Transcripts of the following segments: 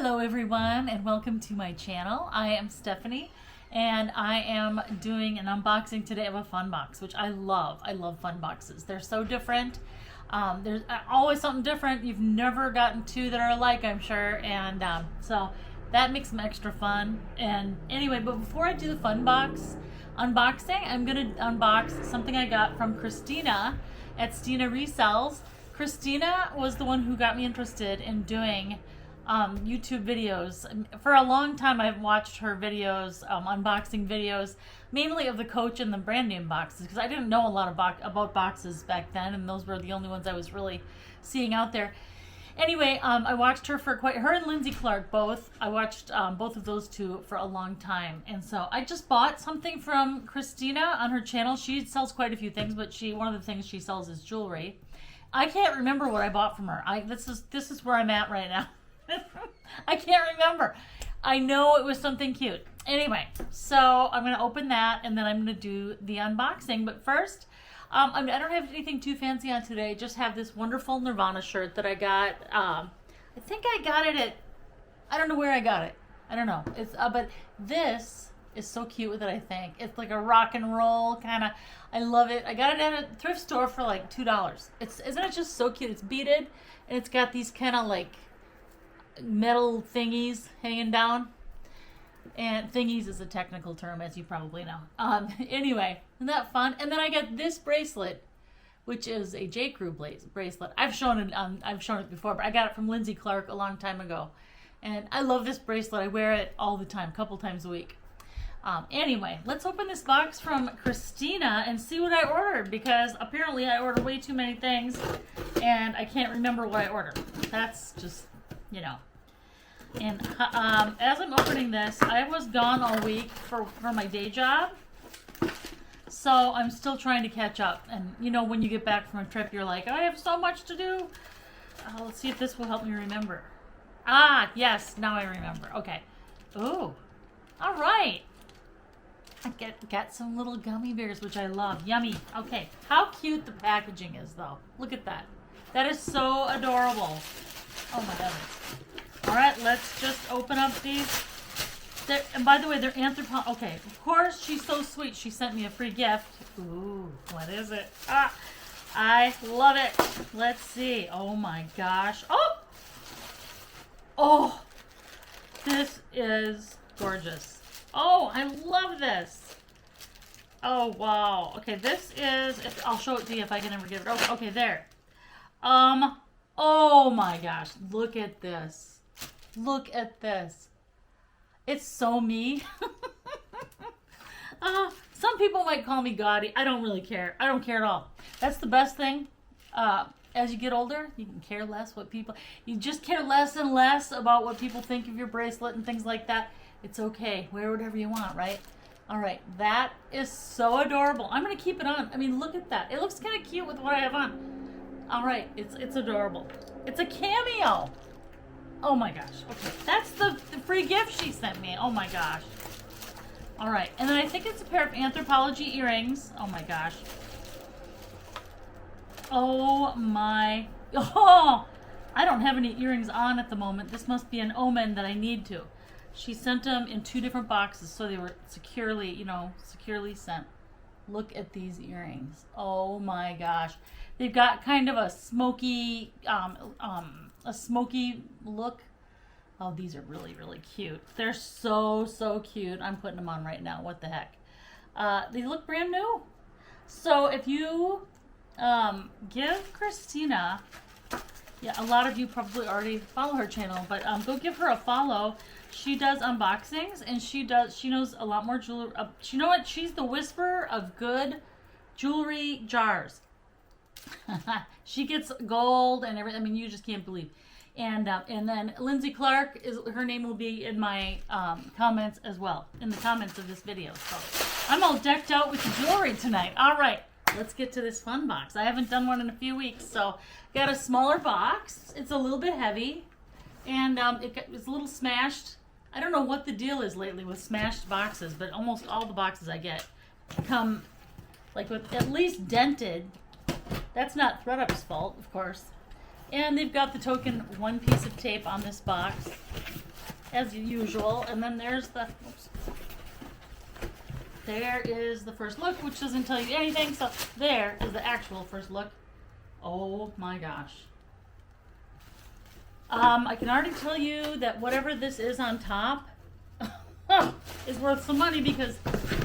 Hello everyone and welcome to my channel. I am Stephanie and I am doing an unboxing today of a fun box, which I love. I love fun boxes. They're so different. There's always something different. You've never gotten two that are alike, I'm sure, and so that makes them extra fun. And anyway, but before I do the fun box unboxing, I'm gonna unbox something I got from Christina at Stina Resells. Christina was the one who got me interested in doing YouTube videos. For a long time I've watched her videos, unboxing videos, mainly of the Coach and the brand name boxes, because I didn't know a lot about boxes back then, and those were the only ones I was really seeing out there. Anyway, I watched her for her and Lindsey both. I watched both of those two for a long time, and so I just bought something from Christina on her channel. She sells quite a few things, but one of the things she sells is jewelry. I can't remember what I bought from her. This is where I'm at right now. I can't remember. I know it was something cute. Anyway, so I'm going to open that and then I'm going to do the unboxing. But first, I don't have anything too fancy on today. Just have this wonderful Nirvana shirt that I got. I think I got it at, I don't know where I got it. I don't know. It's but this is so cute with it, I think. It's like a rock and roll kind of, I love it. I got it at a thrift store for like $2. Isn't it just so cute? It's beaded and it's got these kind of like metal thingies hanging down, and thingies is a technical term, as you probably know. Anyway, isn't that fun? And then I got this bracelet, which is a J. Crew bracelet. I've shown it before, but I got it from Lindsey a long time ago, and I love this bracelet. I wear it all the time, a couple times a week. Anyway, let's open this box from Christina and see what I ordered, because apparently I ordered way too many things and I can't remember what I ordered. That's just, you know. And as I'm opening this, I was gone all week for my day job, so I'm still trying to catch up. And you know, when you get back from a trip, you're like, I have so much to do. Let's see if this will help me remember. Ah, yes, now I remember. Okay. Ooh, all right. I got some little gummy bears, which I love. Yummy. Okay, how cute the packaging is, though. Look at that. That is so adorable. Oh my goodness. All right, let's just open up these. And by the way, they're Okay, of course, she's so sweet. She sent me a free gift. Ooh, what is it? Ah, I love it. Let's see. Oh my gosh. Oh, this is gorgeous. Oh, I love this. Oh, wow. Okay, this is, I'll show it to you if I can ever get it. Oh, okay, there. Oh my gosh, look at this. Look at this. It's so me. Some people might call me gaudy. I don't really care. I don't care at all. That's the best thing. As you get older, you can care less you just care less and less about what people think of your bracelet and things like that. It's okay. Wear whatever you want, right? All right, that is so adorable. I'm going to keep it on. I mean, look at that. It looks kind of cute with what I have on. All right, it's adorable. It's a cameo. Oh my gosh. Okay, that's the free gift she sent me. Oh my gosh. All right, and then I think it's a pair of Anthropologie earrings. Oh my gosh. Oh my. Oh, I don't have any earrings on at the moment. This must be an omen that I need to. She sent them in 2 different boxes, so they were securely sent. Look at these earrings. Oh my gosh. They've got kind of a smoky look. Oh, these are really, really cute. They're so, so cute. I'm putting them on right now. What the heck? They look brand new. So if you give Christina, yeah, a lot of you probably already follow her channel, but go give her a follow. She does unboxings, and she knows a lot more jewelry. You know what? She's the whisperer of good jewelry jars. She gets gold and everything. I mean, you just can't believe. And then Lindsey her name will be in my comments as well, in the comments of this video. So I'm all decked out with jewelry tonight. All right, let's get to this fun box. I haven't done one in a few weeks, so got a smaller box. It's a little bit heavy, and it's a little smashed. I don't know what the deal is lately with smashed boxes, but almost all the boxes I get come like with at least dented. That's not ThreadUp's fault, of course. And they've got the token 1 piece of tape on this box. as usual. And then there's the, oops, there is the first look, which doesn't tell you anything. So there is the actual first look. Oh my gosh. I can already tell you that whatever this is on top is worth some money because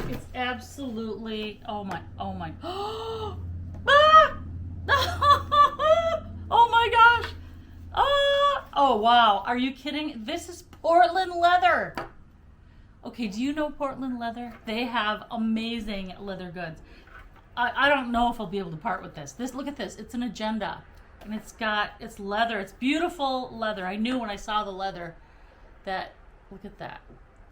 it's absolutely, oh my, ah! Oh my gosh. Oh wow, are you kidding? This is Portland leather. Okay, do you know Portland leather? They have amazing leather goods. I don't know if I'll be able to part with this. Look at this, it's an agenda. And it's leather, it's beautiful leather. I knew when I saw the leather that, look at that.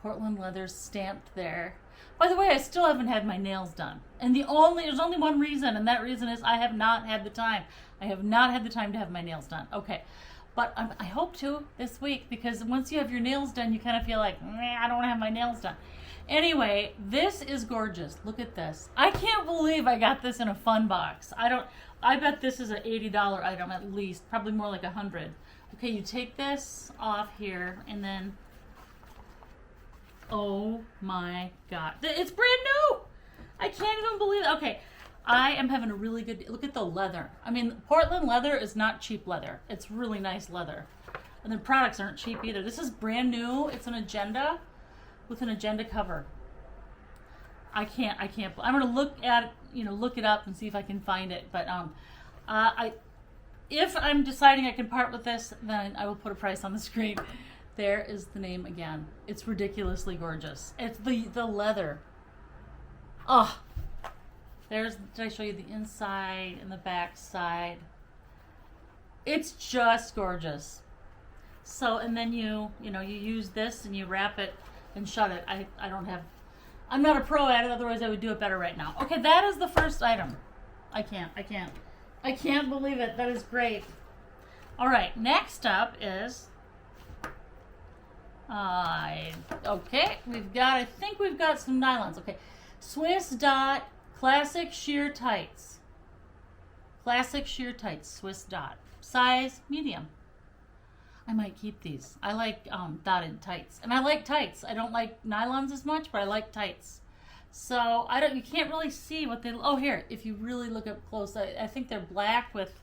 Portland leather stamped there. By the way, I still haven't had my nails done. And there's only one reason, and that reason is I have not had the time. I have not had the time to have my nails done. Okay, but I hope to this week, because once you have your nails done, you kind of feel like, I don't want to have my nails done. Anyway, this is gorgeous. Look at this. I can't believe I got this in a fun box. I bet this is an $80 item at least, probably more like $100. Okay, you take this off here, and then, oh my God, it's brand new. I can't even believe it. Okay, I am having a really good, look at the leather. I mean, Portland leather is not cheap leather. It's really nice leather. And the products aren't cheap either. This is brand new. It's an agenda with an agenda cover. I can't, I'm going to look at it, look it up and see if I can find it. But if I'm deciding I can part with this, then I will put a price on the screen. There is the name again. It's ridiculously gorgeous. It's the leather. Oh, did I show you the inside and the back side? It's just gorgeous. So, and then you use this and you wrap it and shut it. I'm not a pro at it, otherwise I would do it better right now. Okay, that is the first item. I can't believe it. That is great. All right, next up is, okay, I think we've got some nylons. Okay, Swiss Dot Classic Sheer Tights. Classic Sheer Tights, Swiss Dot. Size medium. I might keep these. I like dotted tights, and I like tights. I don't like nylons as much, but I like tights. So you can't really see what they. Oh, here, if you really look up close, I think they're black with.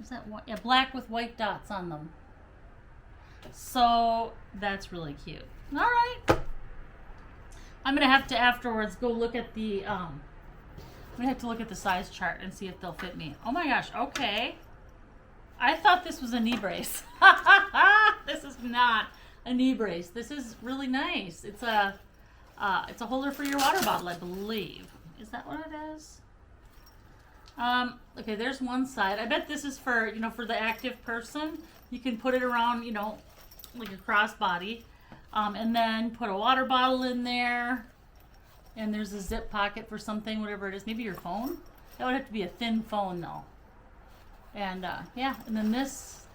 Is that what? Yeah, black with white dots on them. So that's really cute. All right. I'm gonna have to afterwards go look at the. I'm gonna have to look at the size chart and see if they'll fit me. Oh my gosh. Okay. I thought this was a knee brace. This is not a knee brace. This is really nice. It's a holder for your water bottle, I believe. Is that what it is? Okay, there's one side. I bet this is for, for the active person. You can put it around, like a crossbody. And then put a water bottle in there. And there's a zip pocket for something, whatever it is. Maybe your phone? That would have to be a thin phone, though. And yeah, and then this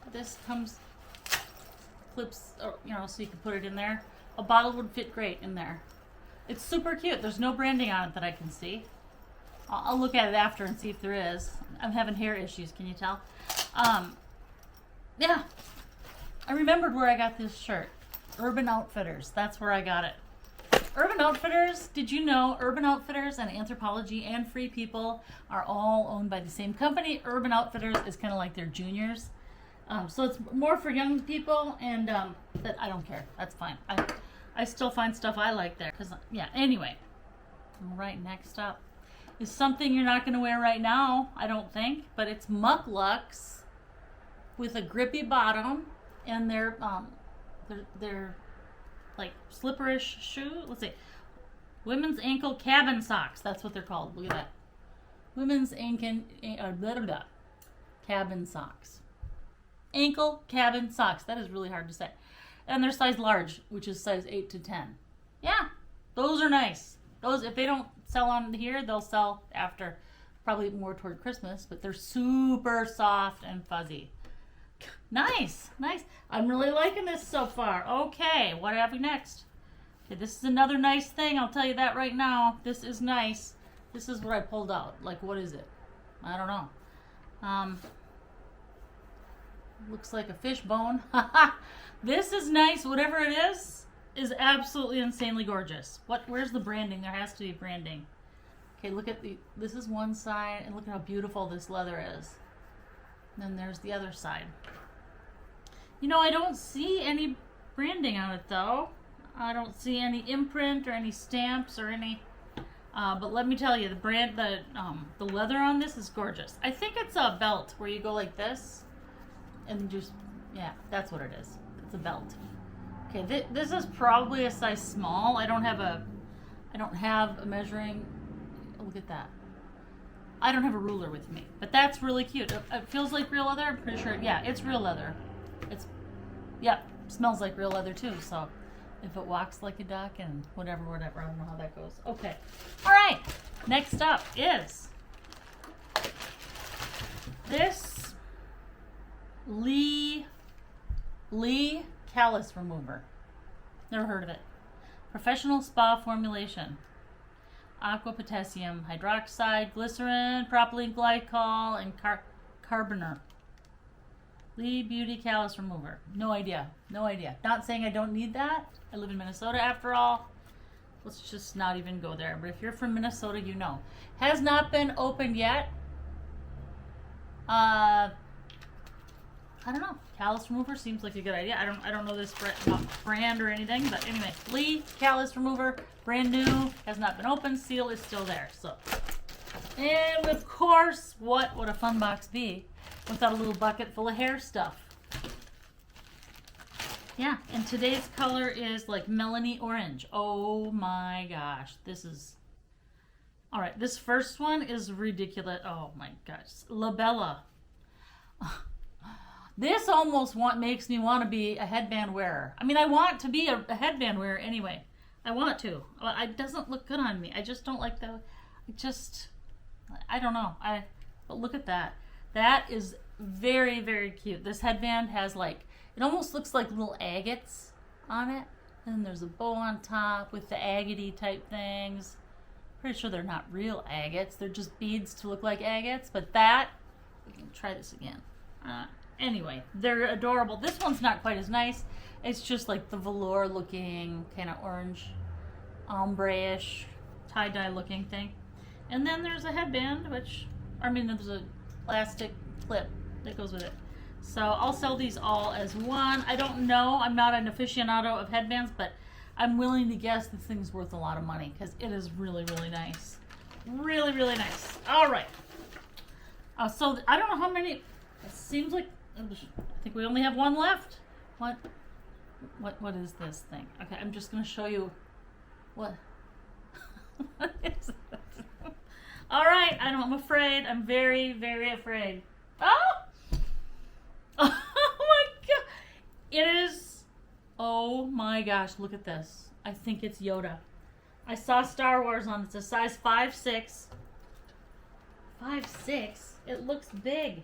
clips, so you can put it in there. A bottle would fit great in there. It's super cute. There's no branding on it that I can see. I'll look at it after and see if there is. I'm having hair issues, can you tell? Yeah, I remembered where I got this shirt. Urban Outfitters, that's where I got it. Urban Outfitters, did you know Urban Outfitters and Anthropologie and Free People are all owned by the same company? Urban Outfitters is kind of like their juniors. So it's more for young people, and that I don't care. That's fine. I still find stuff I like there. Yeah, anyway. All right, next up is something you're not going to wear right now, I don't think, but it's mucklucks with a grippy bottom, and they're like slipperish shoe. Let's see. Women's ankle cabin socks. That's what they're called. Look at that. Women's ankle cabin socks. Ankle cabin socks. That is really hard to say. And they're size large, which is size 8 to 10. Yeah, those are nice. Those, if they don't sell on here, they'll sell after, probably more toward Christmas, but they're super soft and fuzzy. Nice, nice. I'm really liking this so far. Okay, what have we next? Okay, this is another nice thing. I'll tell you that right now. This is nice. This is what I pulled out. Like, what is it? I don't know. Looks like a fish bone. This is nice. Whatever it is absolutely insanely gorgeous. Where's the branding? There has to be branding. Okay, look at this is one side, and look at how beautiful this leather is. And then there's the other side. You know, I don't see any branding on it though. I don't see any imprint or any stamps or any. But let me tell you, the leather on this is gorgeous. I think it's a belt where you go like this, and just that's what it is. It's a belt. Okay, this is probably a size small. I don't have a measuring. Look at that. I don't have a ruler with me, but that's really cute. It feels like real leather. I'm pretty sure. Yeah, it's real leather. Smells like real leather too. So if it walks like a duck and whatever, I don't know how that goes. Okay. All right. Next up is this Lee callus remover. Never heard of it. Professional spa formulation. Aqua potassium hydroxide, glycerin, propylene glycol, and carboner. Lee Beauty Callus Remover. No idea. Not saying I don't need that. I live in Minnesota after all. Let's just not even go there. But if you're from Minnesota, you know. Has not been opened yet. I don't know. Callus remover seems like a good idea. I don't know this brand or anything, but anyway, Lee Callus Remover, brand new, has not been opened. Seal is still there. So, and of course, what would a fun box be without a little bucket full of hair stuff? Yeah, and today's color is like melony orange. Oh my gosh, this is. All right, this first one is ridiculous. Oh my gosh, La Bella. This almost makes me want to be a headband wearer. I mean, I want to be a headband wearer anyway. I want to. It doesn't look good on me. I just don't like I don't know. But look at that. That is very, very cute. This headband has it almost looks like little agates on it. And then there's a bow on top with the agate type things. Pretty sure they're not real agates. They're just beads to look like agates. But we can try this again. Anyway, they're adorable. This one's not quite as nice. It's just like the velour looking, kind of orange, ombre-ish, tie-dye looking thing. And then there's a headband, there's a plastic clip that goes with it. So I'll sell these all as one. I don't know. I'm not an aficionado of headbands, but I'm willing to guess this thing's worth a lot of money because it is really, really nice. Really, really nice. All right. So I don't know how many. It seems like I think we only have one left. What is this thing? Okay, I'm just going to show you what is this? All right, I'm afraid. I'm very, very afraid. Oh! Oh my god. It is. Oh my gosh, look at this. I think it's Yoda. I saw Star Wars on it. It's a size 5'6". 5'6"? It looks big.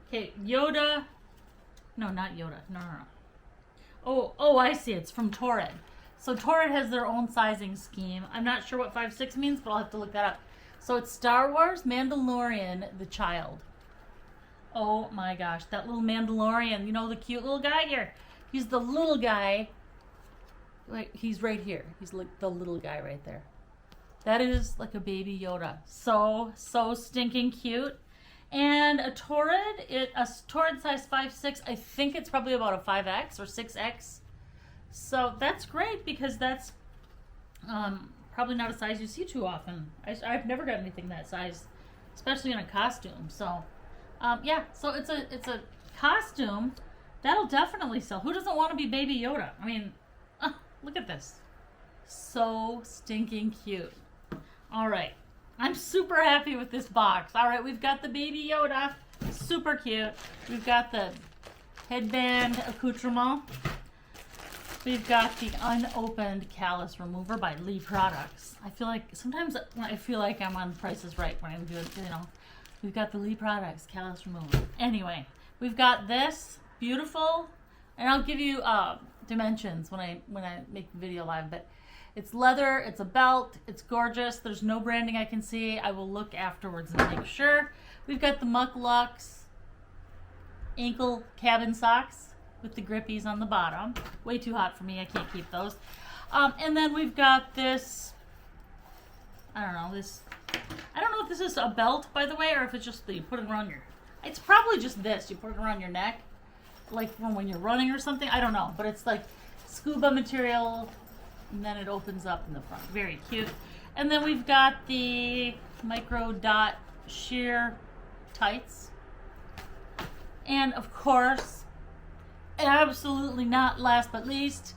Okay, Yoda. No, not Yoda. No. Oh, I see. It's from Torrid. So Torrid has their own sizing scheme. I'm not sure what 5'6" means, but I'll have to look that up. So it's Star Wars Mandalorian, the child. Oh my gosh, that little Mandalorian. You know the cute little guy here? He's the little guy. Like, he's right here. He's like the little guy right there. That is like a baby Yoda. So stinking cute. And a Torrid size 5'6". I think it's probably about a 5X or 6X. So that's great because that's probably not a size you see too often. I've never got anything that size, especially in a costume. So so it's a costume that'll definitely sell. Who doesn't want to be Baby Yoda? I mean, look at this. So stinking cute. All right. I'm super happy with this box. All right, we've got the Baby Yoda. Super cute. We've got the headband accoutrement. We've got the unopened callus remover by Lee Products. I feel like sometimes I'm on Price is Right when I'm doing, we've got the Lee Products callus remover. Anyway, we've got this beautiful, and I'll give you dimensions when I make the video live, but it's leather, it's a belt, it's gorgeous. There's no branding I can see. I will look afterwards and make sure. We've got the Muck Lux ankle cabin socks with the grippies on the bottom. Way too hot for me. I can't keep those. And then we've got this, I don't know if this is a belt, by the way, or if it's just that you put it around your, it's probably just this. You put it around your neck, like when you're running or something. I don't know, but it's like scuba material, and then it opens up in the front. Very cute. And then we've got the micro dot sheer tights. And of course, absolutely not last but least,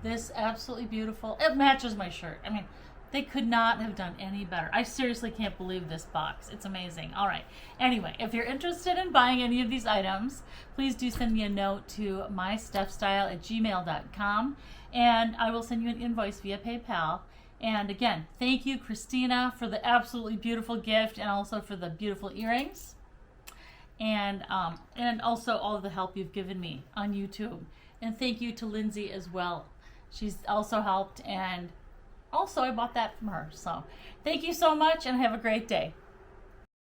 this absolutely beautiful, it matches my shirt. I mean, they could not have done any better. I seriously can't believe this box. It's amazing. All right. Anyway, if you're interested in buying any of these items, please do send me a note to mystepstyle@gmail.com, and I will send you an invoice via PayPal. And again, thank you, Christina, for the absolutely beautiful gift, and also for the beautiful earrings, and also all of the help you've given me on YouTube. And thank you to Lindsey as well. She's also helped, and also I bought that from her. So thank you so much, and have a great day.